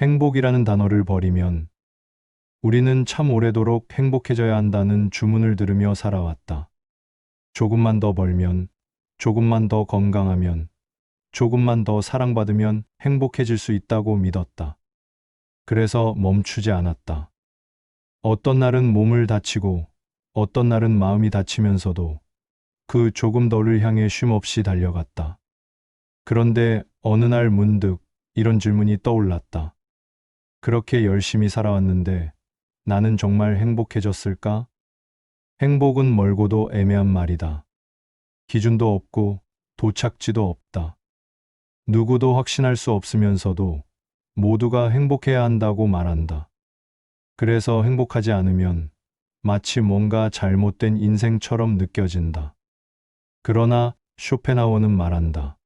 행복이라는 단어를 버리면 우리는 참 오래도록 행복해져야 한다는 주문을 들으며 살아왔다. 조금만 더 벌면, 조금만 더 건강하면, 조금만 더 사랑받으면 행복해질 수 있다고 믿었다. 그래서 멈추지 않았다. 어떤 날은 몸을 다치고, 어떤 날은 마음이 다치면서도 그 조금 더를 향해 쉼없이 달려갔다. 그런데 어느 날 문득 이런 질문이 떠올랐다. 그렇게 열심히 살아왔는데 나는 정말 행복해졌을까? 행복은 멀고도 애매한 말이다. 기준도 없고 도착지도 없다. 누구도 확신할 수 없으면서도 모두가 행복해야 한다고 말한다. 그래서 행복하지 않으면 마치 뭔가 잘못된 인생처럼 느껴진다. 그러나 쇼펜하우어는 말한다.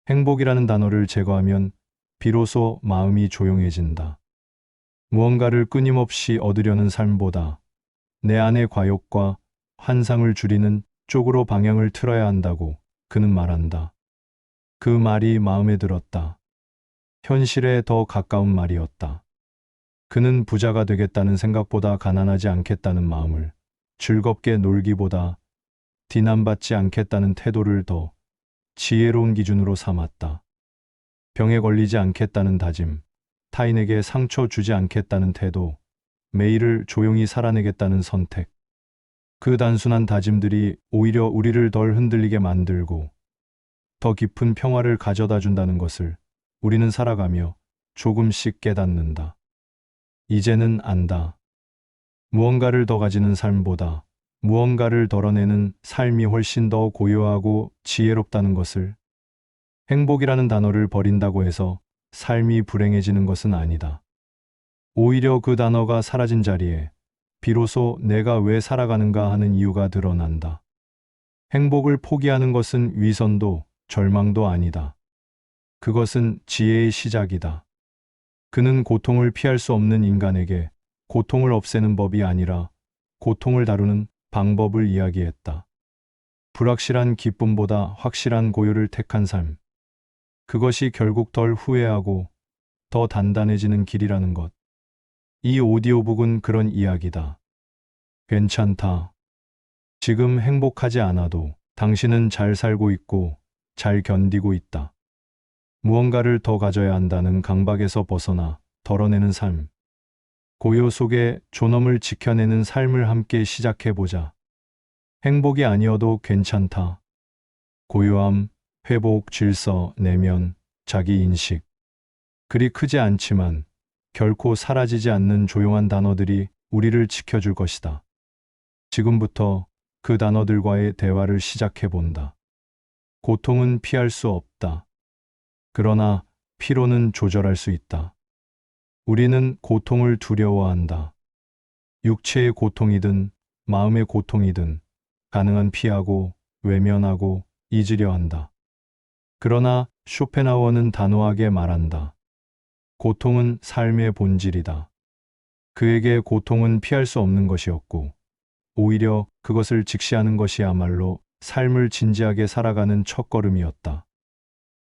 행복이라는 단어를 제거하면 비로소 마음이 조용해진다. 무언가를 끊임없이 얻으려는 삶보다 내 안의 과욕과 환상을 줄이는 쪽으로 방향을 틀어야 한다고 그는 말한다. 그 말이 마음에 들었다. 현실에 더 가까운 말이었다. 그는 부자가 되겠다는 생각보다 가난하지 않겠다는 마음을, 즐겁게 놀기보다 비난받지 않겠다는 태도를 더 지혜로운 기준으로 삼았다. 병에 걸리지 않겠다는 다짐, 타인에게 상처 주지 않겠다는 태도, 매일을 조용히 살아내겠다는 선택. 그 단순한 다짐들이 오히려 우리를 덜 흔들리게 만들고 더 깊은 평화를 가져다 준다는 것을 우리는 살아가며 조금씩 깨닫는다. 이제는 안다. 무언가를 더 가지는 삶보다 무언가를 덜어내는 삶이 훨씬 더 고요하고 지혜롭다는 것을. 행복이라는 단어를 버린다고 해서 삶이 불행해지는 것은 아니다. 오히려 그 단어가 사라진 자리에 비로소 내가 왜 살아가는가 하는 이유가 드러난다. 행복을 포기하는 것은 위선도 절망도 아니다. 그것은 지혜의 시작이다. 그는 고통을 피할 수 없는 인간에게 고통을 없애는 법이 아니라 고통을 다루는 방법을 이야기했다. 불확실한 기쁨보다 확실한 고요를 택한 삶. 그것이 결국 덜 후회하고 더 단단해지는 길이라는 것. 이 오디오북은 그런 이야기다. 괜찮다. 지금 행복하지 않아도 당신은 잘 살고 있고 잘 견디고 있다. 무언가를 더 가져야 한다는 강박에서 벗어나 덜어내는 삶. 고요 속에 존엄을 지켜내는 삶을 함께 시작해보자. 행복이 아니어도 괜찮다. 고요함, 회복, 질서, 내면, 자기인식. 그리 크지 않지만 결코 사라지지 않는 조용한 단어들이 우리를 지켜줄 것이다. 지금부터 그 단어들과의 대화를 시작해본다. 고통은 피할 수 없다. 그러나 피로는 조절할 수 있다. 우리는 고통을 두려워한다. 육체의 고통이든 마음의 고통이든 가능한 피하고 외면하고 잊으려 한다. 그러나 쇼펜하우어는 단호하게 말한다. 고통은 삶의 본질이다. 그에게 고통은 피할 수 없는 것이었고, 오히려 그것을 직시하는 것이야말로 삶을 진지하게 살아가는 첫걸음이었다.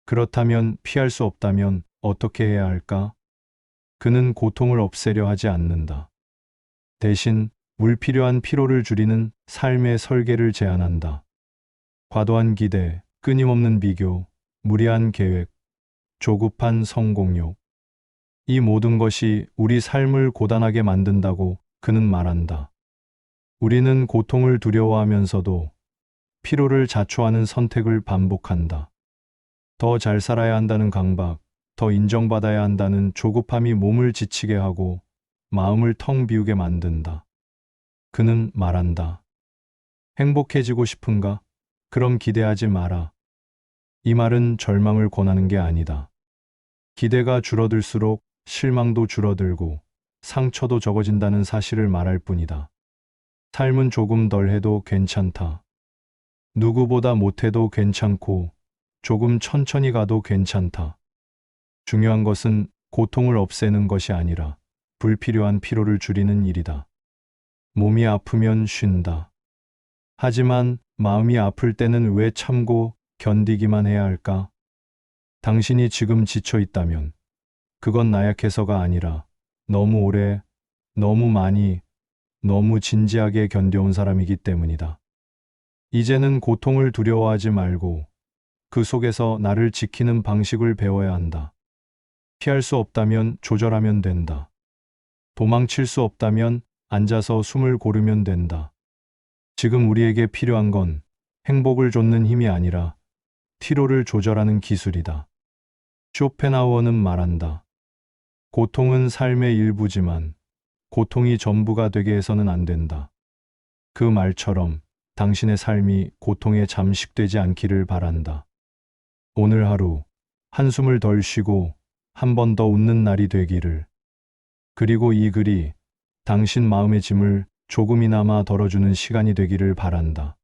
그렇다면 피할 수 없다면 어떻게 해야 할까? 그는 고통을 없애려 하지 않는다. 대신 불필요한 피로를 줄이는 삶의 설계를 제안한다. 과도한 기대, 끊임없는 비교, 무리한 계획, 조급한 성공욕. 이 모든 것이 우리 삶을 고단하게 만든다고 그는 말한다. 우리는 고통을 두려워하면서도 피로를 자초하는 선택을 반복한다. 더 잘 살아야 한다는 강박, 더 인정받아야 한다는 조급함이 몸을 지치게 하고 마음을 텅 비우게 만든다. 그는 말한다. 행복해지고 싶은가? 그럼 기대하지 마라. 이 말은 절망을 권하는 게 아니다. 기대가 줄어들수록 실망도 줄어들고 상처도 적어진다는 사실을 말할 뿐이다. 삶은 조금 덜 해도 괜찮다. 누구보다 못해도 괜찮고 조금 천천히 가도 괜찮다. 중요한 것은 고통을 없애는 것이 아니라 불필요한 피로를 줄이는 일이다. 몸이 아프면 쉰다. 하지만 마음이 아플 때는 왜 참고 견디기만 해야 할까? 당신이 지금 지쳐 있다면 그건 나약해서가 아니라 너무 오래, 너무 많이, 너무 진지하게 견뎌온 사람이기 때문이다. 이제는 고통을 두려워하지 말고 그 속에서 나를 지키는 방식을 배워야 한다. 피할 수 없다면 조절하면 된다. 도망칠 수 없다면 앉아서 숨을 고르면 된다. 지금 우리에게 필요한 건 행복을 좇는 힘이 아니라 피로를 조절하는 기술이다. 쇼펜하우어는 말한다. 고통은 삶의 일부지만 고통이 전부가 되게 해서는 안 된다. 그 말처럼 당신의 삶이 고통에 잠식되지 않기를 바란다. 오늘 하루 한숨을 덜 쉬고 한 번 더 웃는 날이 되기를. 그리고 이 글이 당신 마음의 짐을 조금이나마 덜어주는 시간이 되기를 바란다.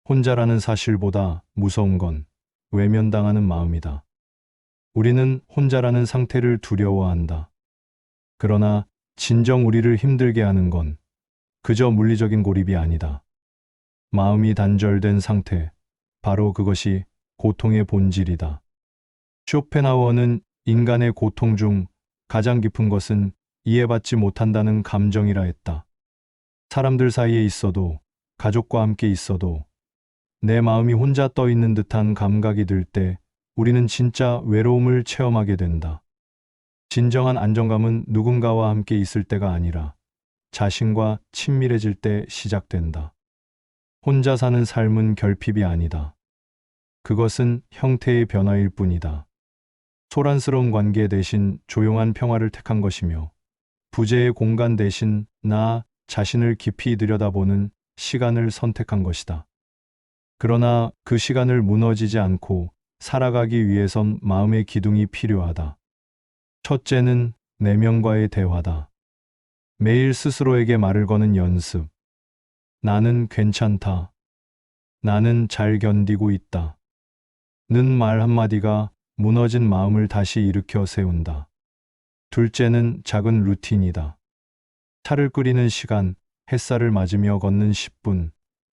혼자라는 사실보다 무서운 건 외면당하는 마음이다. 우리는 혼자라는 상태를 두려워한다. 그러나 진정 우리를 힘들게 하는 건 그저 물리적인 고립이 아니다. 마음이 단절된 상태, 바로 그것이 고통의 본질이다. 쇼펜하우어는 인간의 고통 중 가장 깊은 것은 이해받지 못한다는 감정이라 했다. 사람들 사이에 있어도, 가족과 함께 있어도 내 마음이 혼자 떠 있는 듯한 감각이 들 때 우리는 진짜 외로움을 체험하게 된다. 진정한 안정감은 누군가와 함께 있을 때가 아니라 자신과 친밀해질 때 시작된다. 혼자 사는 삶은 결핍이 아니다. 그것은 형태의 변화일 뿐이다. 소란스러운 관계 대신 조용한 평화를 택한 것이며, 부재의 공간 대신 나 자신을 깊이 들여다보는 시간을 선택한 것이다. 그러나 그 시간을 무너지지 않고 살아가기 위해선 마음의 기둥이 필요하다. 첫째는 내면과의 대화다. 매일 스스로에게 말을 거는 연습. 나는 괜찮다. 나는 잘 견디고 있다. 는 말 한마디가 무너진 마음을 다시 일으켜 세운다. 둘째는 작은 루틴이다. 차를 끓이는 시간, 햇살을 맞으며 걷는 10분,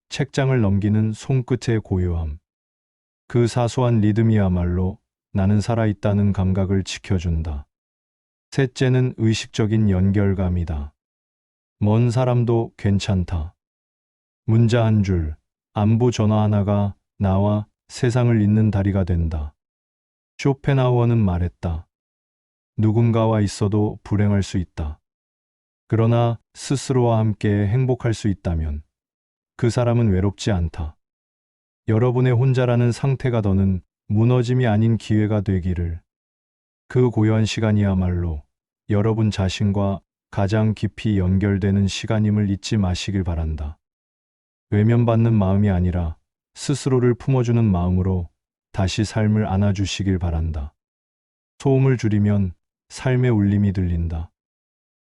책장을 넘기는 손끝의 고요함. 그 사소한 리듬이야말로 나는 살아있다는 감각을 지켜준다. 셋째는 의식적인 연결감이다. 먼 사람도 괜찮다. 문자 한 줄, 안부 전화 하나가 나와 세상을 잇는 다리가 된다. 쇼펜하우어는 말했다. 누군가와 있어도 불행할 수 있다. 그러나 스스로와 함께 행복할 수 있다면 그 사람은 외롭지 않다. 여러분의 혼자라는 상태가 더는 무너짐이 아닌 기회가 되기를. 그 고요한 시간이야말로 여러분 자신과 가장 깊이 연결되는 시간임을 잊지 마시길 바란다. 외면받는 마음이 아니라 스스로를 품어주는 마음으로 다시 삶을 안아주시길 바란다. 소음을 줄이면 삶의 울림이 들린다.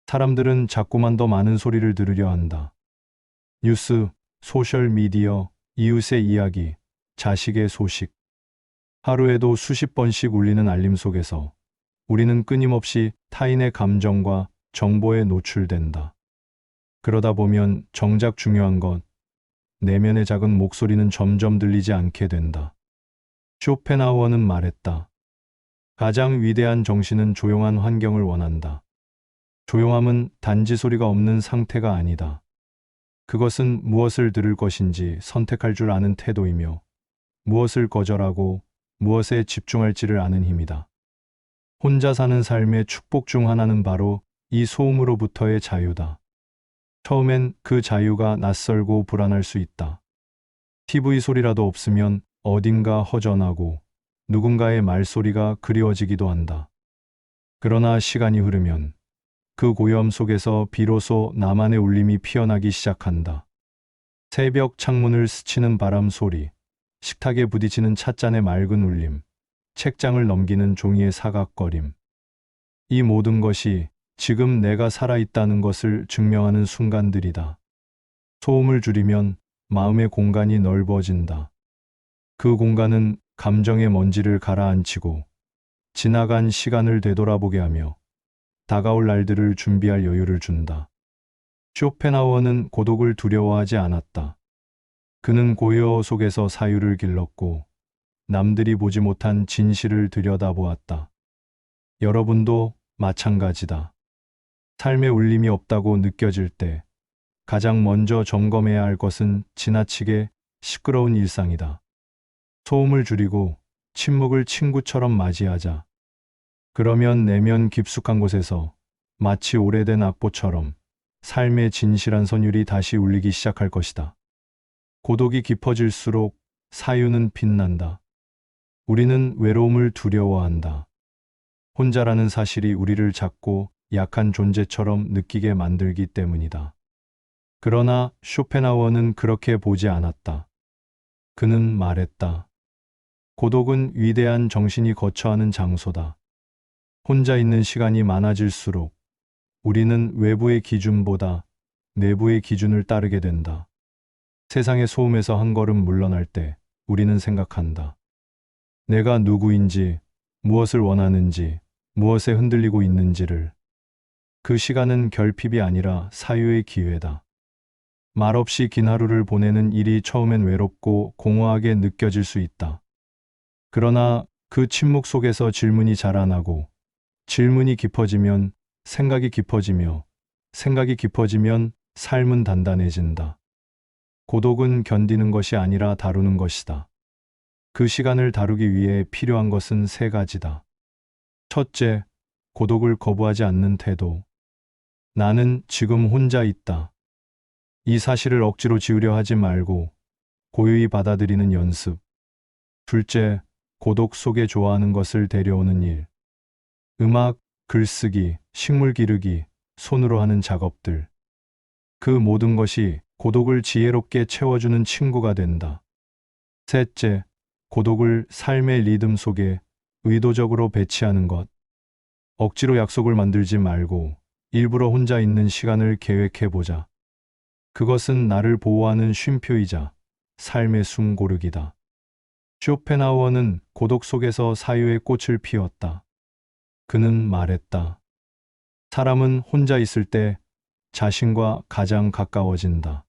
사람들은 자꾸만 더 많은 소리를 들으려 한다. 뉴스, 소셜미디어, 이웃의 이야기, 자식의 소식. 하루에도 수십 번씩 울리는 알림 속에서 우리는 끊임없이 타인의 감정과 정보에 노출된다. 그러다 보면 정작 중요한 것, 내면의 작은 목소리는 점점 들리지 않게 된다. 쇼펜하우어는 말했다. 가장 위대한 정신은 조용한 환경을 원한다. 조용함은 단지 소리가 없는 상태가 아니다. 그것은 무엇을 들을 것인지 선택할 줄 아는 태도이며, 무엇을 거절하고 무엇에 집중할지를 아는 힘이다. 혼자 사는 삶의 축복 중 하나는 바로 이 소음으로부터의 자유다. 처음엔 그 자유가 낯설고 불안할 수 있다. TV 소리라도 없으면 어딘가 허전하고 누군가의 말소리가 그리워지기도 한다. 그러나 시간이 흐르면 그 고요함 속에서 비로소 나만의 울림이 피어나기 시작한다. 새벽 창문을 스치는 바람 소리, 식탁에 부딪히는 찻잔의 맑은 울림, 책장을 넘기는 종이의 사각거림. 이 모든 것이 지금 내가 살아있다는 것을 증명하는 순간들이다. 소음을 줄이면 마음의 공간이 넓어진다. 그 공간은 감정의 먼지를 가라앉히고 지나간 시간을 되돌아보게 하며 다가올 날들을 준비할 여유를 준다. 쇼펜하우어는 고독을 두려워하지 않았다. 그는 고요 속에서 사유를 길렀고 남들이 보지 못한 진실을 들여다보았다. 여러분도 마찬가지다. 삶의 울림이 없다고 느껴질 때 가장 먼저 점검해야 할 것은 지나치게 시끄러운 일상이다. 소음을 줄이고 침묵을 친구처럼 맞이하자. 그러면 내면 깊숙한 곳에서 마치 오래된 악보처럼 삶의 진실한 선율이 다시 울리기 시작할 것이다. 고독이 깊어질수록 사유는 빛난다. 우리는 외로움을 두려워한다. 혼자라는 사실이 우리를 작고 약한 존재처럼 느끼게 만들기 때문이다. 그러나 쇼펜하우어는 그렇게 보지 않았다. 그는 말했다. 고독은 위대한 정신이 거처하는 장소다. 혼자 있는 시간이 많아질수록 우리는 외부의 기준보다 내부의 기준을 따르게 된다. 세상의 소음에서 한 걸음 물러날 때 우리는 생각한다. 내가 누구인지, 무엇을 원하는지, 무엇에 흔들리고 있는지를. 그 시간은 결핍이 아니라 사유의 기회다. 말없이 긴 하루를 보내는 일이 처음엔 외롭고 공허하게 느껴질 수 있다. 그러나 그 침묵 속에서 질문이 자라나고 질문이 깊어지면 생각이 깊어지며 생각이 깊어지면 삶은 단단해진다. 고독은 견디는 것이 아니라 다루는 것이다. 그 시간을 다루기 위해 필요한 것은 세 가지다. 첫째, 고독을 거부하지 않는 태도. 나는 지금 혼자 있다. 이 사실을 억지로 지우려 하지 말고 고요히 받아들이는 연습. 둘째, 고독 속에 좋아하는 것을 데려오는 일. 음악, 글쓰기, 식물 기르기, 손으로 하는 작업들. 그 모든 것이 고독을 지혜롭게 채워주는 친구가 된다. 셋째, 고독을 삶의 리듬 속에 의도적으로 배치하는 것. 억지로 약속을 만들지 말고 일부러 혼자 있는 시간을 계획해보자. 그것은 나를 보호하는 쉼표이자 삶의 숨 고르기다. 쇼펜하우어는 고독 속에서 사유의 꽃을 피웠다. 그는 말했다. 사람은 혼자 있을 때 자신과 가장 가까워진다.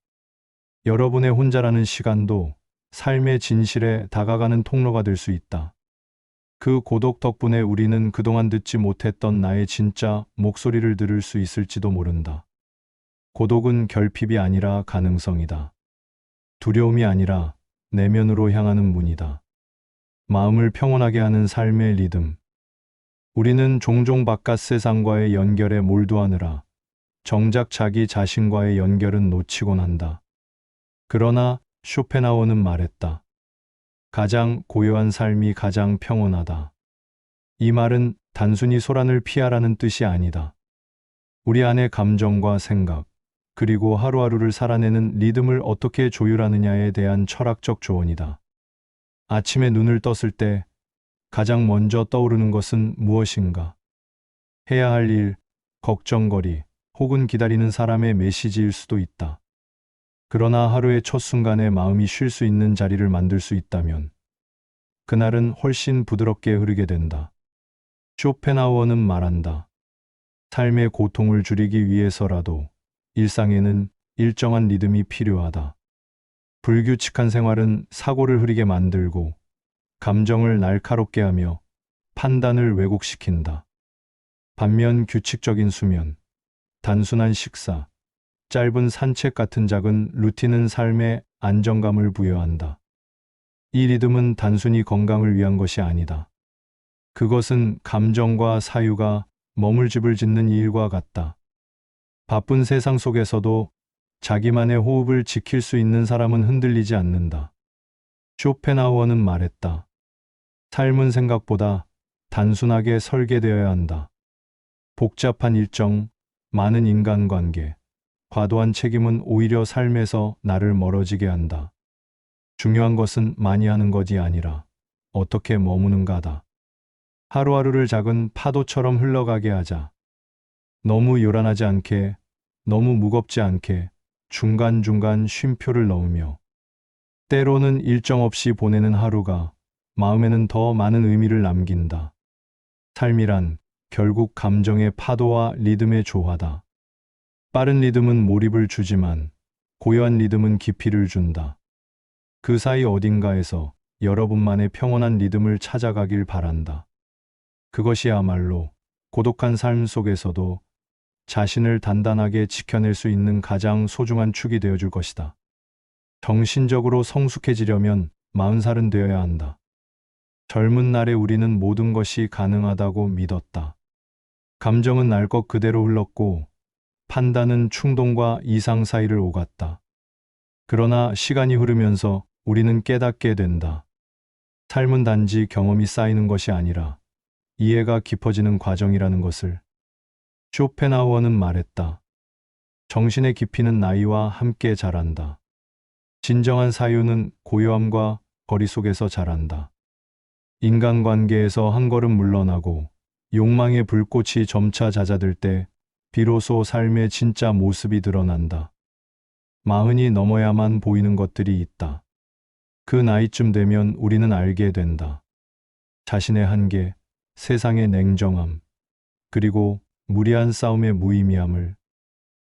여러분의 혼자라는 시간도 삶의 진실에 다가가는 통로가 될 수 있다. 그 고독 덕분에 우리는 그동안 듣지 못했던 나의 진짜 목소리를 들을 수 있을지도 모른다. 고독은 결핍이 아니라 가능성이다. 두려움이 아니라 내면으로 향하는 문이다. 마음을 평온하게 하는 삶의 리듬. 우리는 종종 바깥 세상과의 연결에 몰두하느라 정작 자기 자신과의 연결은 놓치곤 한다. 그러나 쇼펜하우어는 말했다. 가장 고요한 삶이 가장 평온하다. 이 말은 단순히 소란을 피하라는 뜻이 아니다. 우리 안의 감정과 생각, 그리고 하루하루를 살아내는 리듬을 어떻게 조율하느냐에 대한 철학적 조언이다. 아침에 눈을 떴을 때 가장 먼저 떠오르는 것은 무엇인가? 해야 할 일, 걱정거리, 혹은 기다리는 사람의 메시지일 수도 있다. 그러나 하루의 첫 순간에 마음이 쉴 수 있는 자리를 만들 수 있다면 그날은 훨씬 부드럽게 흐르게 된다. 쇼펜하우어는 말한다. 삶의 고통을 줄이기 위해서라도 일상에는 일정한 리듬이 필요하다. 불규칙한 생활은 사고를 흐리게 만들고 감정을 날카롭게 하며 판단을 왜곡시킨다. 반면 규칙적인 수면, 단순한 식사, 짧은 산책 같은 작은 루틴은 삶에 안정감을 부여한다. 이 리듬은 단순히 건강을 위한 것이 아니다. 그것은 감정과 사유가 머물집을 짓는 일과 같다. 바쁜 세상 속에서도 자기만의 호흡을 지킬 수 있는 사람은 흔들리지 않는다. 쇼펜하우어는 말했다. 삶은 생각보다 단순하게 설계되어야 한다. 복잡한 일정, 많은 인간관계, 과도한 책임은 오히려 삶에서 나를 멀어지게 한다. 중요한 것은 많이 하는 것이 아니라 어떻게 머무는가다. 하루하루를 작은 파도처럼 흘러가게 하자. 너무 요란하지 않게, 너무 무겁지 않게 중간중간 쉼표를 넣으며 때로는 일정 없이 보내는 하루가 마음에는 더 많은 의미를 남긴다. 삶이란 결국 감정의 파도와 리듬의 조화다. 빠른 리듬은 몰입을 주지만 고요한 리듬은 깊이를 준다. 그 사이 어딘가에서 여러분만의 평온한 리듬을 찾아가길 바란다. 그것이야말로 고독한 삶 속에서도 자신을 단단하게 지켜낼 수 있는 가장 소중한 축이 되어줄 것이다. 정신적으로 성숙해지려면 40살은 되어야 한다. 젊은 날에 우리는 모든 것이 가능하다고 믿었다. 감정은 날 것 그대로 흘렀고 판단은 충동과 이상 사이를 오갔다. 그러나 시간이 흐르면서 우리는 깨닫게 된다. 삶은 단지 경험이 쌓이는 것이 아니라 이해가 깊어지는 과정이라는 것을. 쇼펜하우어는 말했다. 정신의 깊이는 나이와 함께 자란다. 진정한 사유는 고요함과 거리 속에서 자란다. 인간관계에서 한 걸음 물러나고 욕망의 불꽃이 점차 잦아들 때 비로소 삶의 진짜 모습이 드러난다. 40이 넘어야만 보이는 것들이 있다. 그 나이쯤 되면 우리는 알게 된다. 자신의 한계, 세상의 냉정함, 그리고 무리한 싸움의 무의미함을.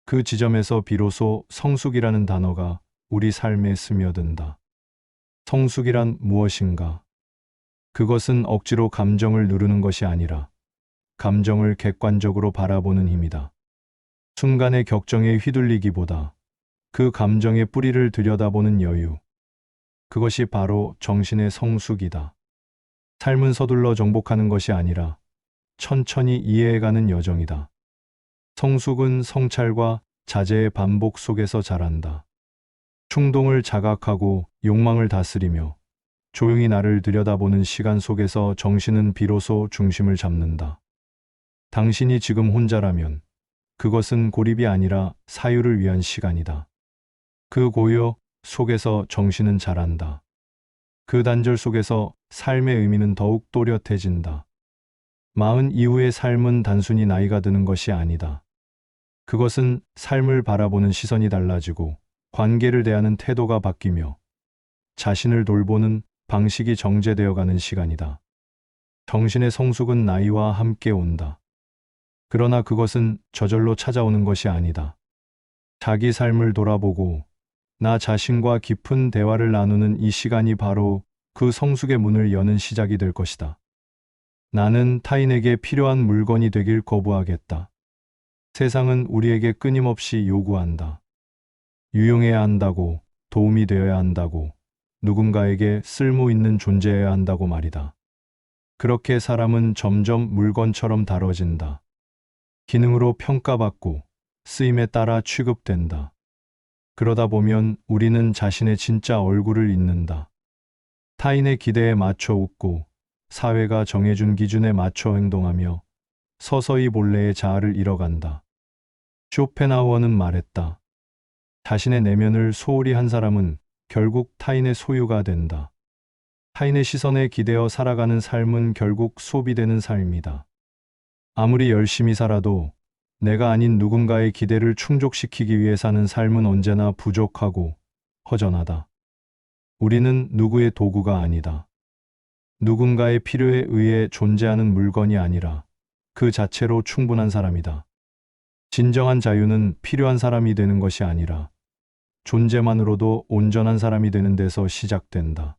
그 지점에서 비로소 성숙이라는 단어가 우리 삶에 스며든다. 성숙이란 무엇인가? 그것은 억지로 감정을 누르는 것이 아니라 감정을 객관적으로 바라보는 힘이다. 순간의 격정에 휘둘리기보다 그 감정의 뿌리를 들여다보는 여유. 그것이 바로 정신의 성숙이다. 삶은 서둘러 정복하는 것이 아니라 천천히 이해해가는 여정이다. 성숙은 성찰과 자제의 반복 속에서 자란다. 충동을 자각하고 욕망을 다스리며 조용히 나를 들여다보는 시간 속에서 정신은 비로소 중심을 잡는다. 당신이 지금 혼자라면 그것은 고립이 아니라 사유를 위한 시간이다. 그 고요 속에서 정신은 자란다. 그 단절 속에서 삶의 의미는 더욱 또렷해진다. 40 이후의 삶은 단순히 나이가 드는 것이 아니다. 그것은 삶을 바라보는 시선이 달라지고 관계를 대하는 태도가 바뀌며 자신을 돌보는 방식이 정제되어가는 시간이다. 정신의 성숙은 나이와 함께 온다. 그러나 그것은 저절로 찾아오는 것이 아니다. 자기 삶을 돌아보고 나 자신과 깊은 대화를 나누는 이 시간이 바로 그 성숙의 문을 여는 시작이 될 것이다. 나는 타인에게 필요한 물건이 되길 거부하겠다. 세상은 우리에게 끊임없이 요구한다. 유용해야 한다고, 도움이 되어야 한다고, 누군가에게 쓸모 있는 존재여야 한다고 말이다. 그렇게 사람은 점점 물건처럼 다뤄진다. 기능으로 평가받고 쓰임에 따라 취급된다. 그러다 보면 우리는 자신의 진짜 얼굴을 잊는다. 타인의 기대에 맞춰 웃고 사회가 정해준 기준에 맞춰 행동하며 서서히 본래의 자아를 잃어간다. 쇼펜하우어는 말했다. 자신의 내면을 소홀히 한 사람은 결국 타인의 소유가 된다. 타인의 시선에 기대어 살아가는 삶은 결국 소비되는 삶이다. 아무리 열심히 살아도 내가 아닌 누군가의 기대를 충족시키기 위해 사는 삶은 언제나 부족하고 허전하다. 우리는 누구의 도구가 아니다. 누군가의 필요에 의해 존재하는 물건이 아니라 그 자체로 충분한 사람이다. 진정한 자유는 필요한 사람이 되는 것이 아니라 존재만으로도 온전한 사람이 되는 데서 시작된다.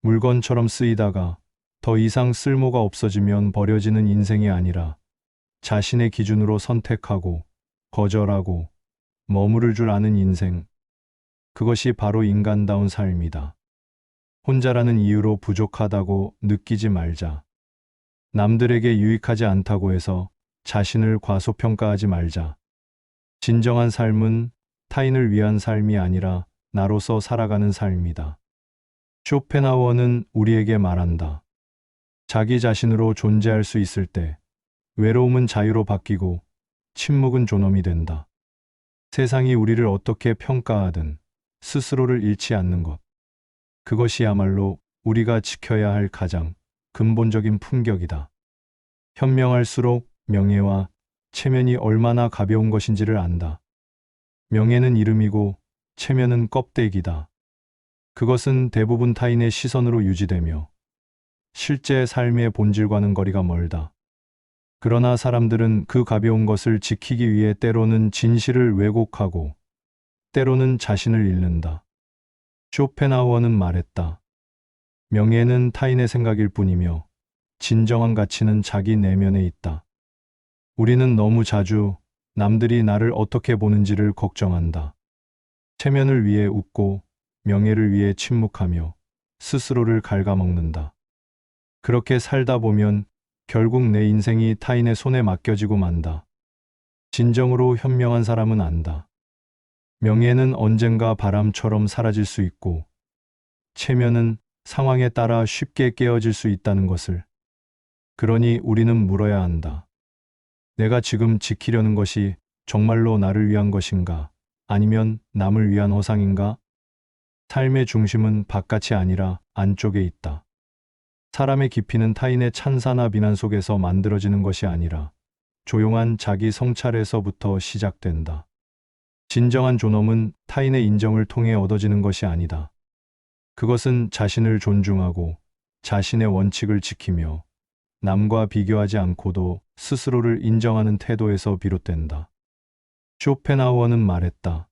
물건처럼 쓰이다가 더 이상 쓸모가 없어지면 버려지는 인생이 아니라 자신의 기준으로 선택하고 거절하고 머무를 줄 아는 인생. 그것이 바로 인간다운 삶이다. 혼자라는 이유로 부족하다고 느끼지 말자. 남들에게 유익하지 않다고 해서 자신을 과소평가하지 말자. 진정한 삶은 타인을 위한 삶이 아니라 나로서 살아가는 삶이다. 쇼펜하우어는 우리에게 말한다. 자기 자신으로 존재할 수 있을 때 외로움은 자유로 바뀌고 침묵은 존엄이 된다. 세상이 우리를 어떻게 평가하든 스스로를 잃지 않는 것. 그것이야말로 우리가 지켜야 할 가장 근본적인 품격이다. 현명할수록 명예와 체면이 얼마나 가벼운 것인지를 안다. 명예는 이름이고 체면은 껍데기다. 그것은 대부분 타인의 시선으로 유지되며 실제 삶의 본질과는 거리가 멀다. 그러나 사람들은 그 가벼운 것을 지키기 위해 때로는 진실을 왜곡하고 때로는 자신을 잃는다. 쇼펜하우어는 말했다. 명예는 타인의 생각일 뿐이며 진정한 가치는 자기 내면에 있다. 우리는 너무 자주 남들이 나를 어떻게 보는지를 걱정한다. 체면을 위해 웃고 명예를 위해 침묵하며 스스로를 갉아먹는다. 그렇게 살다 보면 결국 내 인생이 타인의 손에 맡겨지고 만다. 진정으로 현명한 사람은 안다. 명예는 언젠가 바람처럼 사라질 수 있고, 체면은 상황에 따라 쉽게 깨어질 수 있다는 것을. 그러니 우리는 물어야 한다. 내가 지금 지키려는 것이 정말로 나를 위한 것인가? 아니면 남을 위한 허상인가? 삶의 중심은 바깥이 아니라 안쪽에 있다. 사람의 깊이는 타인의 찬사나 비난 속에서 만들어지는 것이 아니라 조용한 자기 성찰에서부터 시작된다. 진정한 존엄은 타인의 인정을 통해 얻어지는 것이 아니다. 그것은 자신을 존중하고 자신의 원칙을 지키며 남과 비교하지 않고도 스스로를 인정하는 태도에서 비롯된다. 쇼펜하우어는 말했다.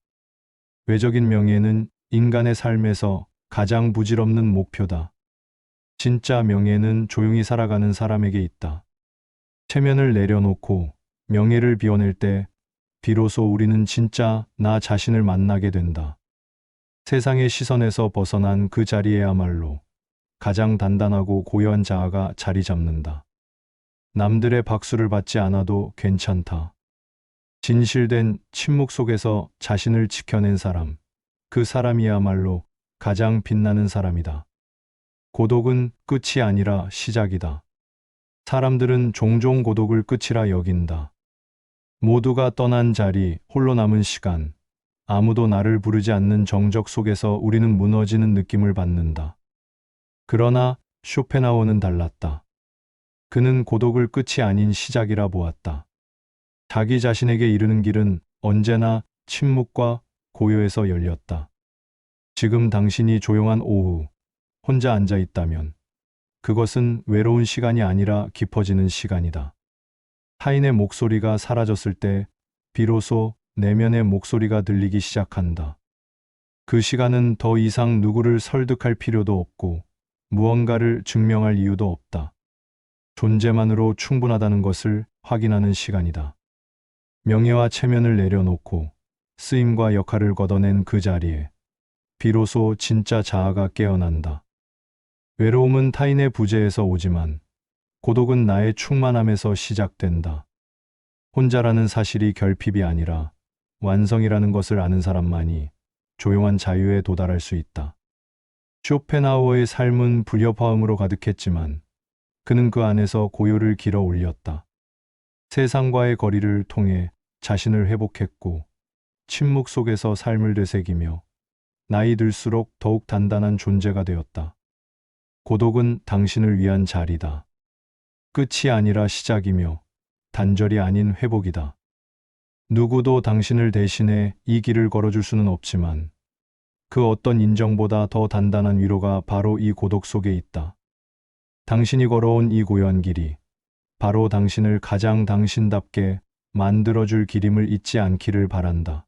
외적인 명예는 인간의 삶에서 가장 부질없는 목표다. 진짜 명예는 조용히 살아가는 사람에게 있다. 체면을 내려놓고 명예를 비워낼 때 비로소 우리는 진짜 나 자신을 만나게 된다. 세상의 시선에서 벗어난 그 자리에야말로 가장 단단하고 고요한 자아가 자리 잡는다. 남들의 박수를 받지 않아도 괜찮다. 진실된 침묵 속에서 자신을 지켜낸 사람, 그 사람이야말로 가장 빛나는 사람이다. 고독은 끝이 아니라 시작이다. 사람들은 종종 고독을 끝이라 여긴다. 모두가 떠난 자리, 홀로 남은 시간, 아무도 나를 부르지 않는 정적 속에서 우리는 무너지는 느낌을 받는다. 그러나 쇼펜하우어는 달랐다. 그는 고독을 끝이 아닌 시작이라 보았다. 자기 자신에게 이르는 길은 언제나 침묵과 고요에서 열렸다. 지금 당신이 조용한 오후, 혼자 앉아 있다면 그것은 외로운 시간이 아니라 깊어지는 시간이다. 타인의 목소리가 사라졌을 때 비로소 내면의 목소리가 들리기 시작한다. 그 시간은 더 이상 누구를 설득할 필요도 없고 무언가를 증명할 이유도 없다. 존재만으로 충분하다는 것을 확인하는 시간이다. 명예와 체면을 내려놓고 쓰임과 역할을 걷어낸 그 자리에 비로소 진짜 자아가 깨어난다. 외로움은 타인의 부재에서 오지만 고독은 나의 충만함에서 시작된다. 혼자라는 사실이 결핍이 아니라 완성이라는 것을 아는 사람만이 조용한 자유에 도달할 수 있다. 쇼펜하우어의 삶은 불협화음으로 가득했지만 그는 그 안에서 고요를 길어 올렸다. 세상과의 거리를 통해 자신을 회복했고 침묵 속에서 삶을 되새기며 나이 들수록 더욱 단단한 존재가 되었다. 고독은 당신을 위한 자리다. 끝이 아니라 시작이며 단절이 아닌 회복이다. 누구도 당신을 대신해 이 길을 걸어줄 수는 없지만 그 어떤 인정보다 더 단단한 위로가 바로 이 고독 속에 있다. 당신이 걸어온 이 고요한 길이 바로 당신을 가장 당신답게 만들어줄 길임을 잊지 않기를 바란다.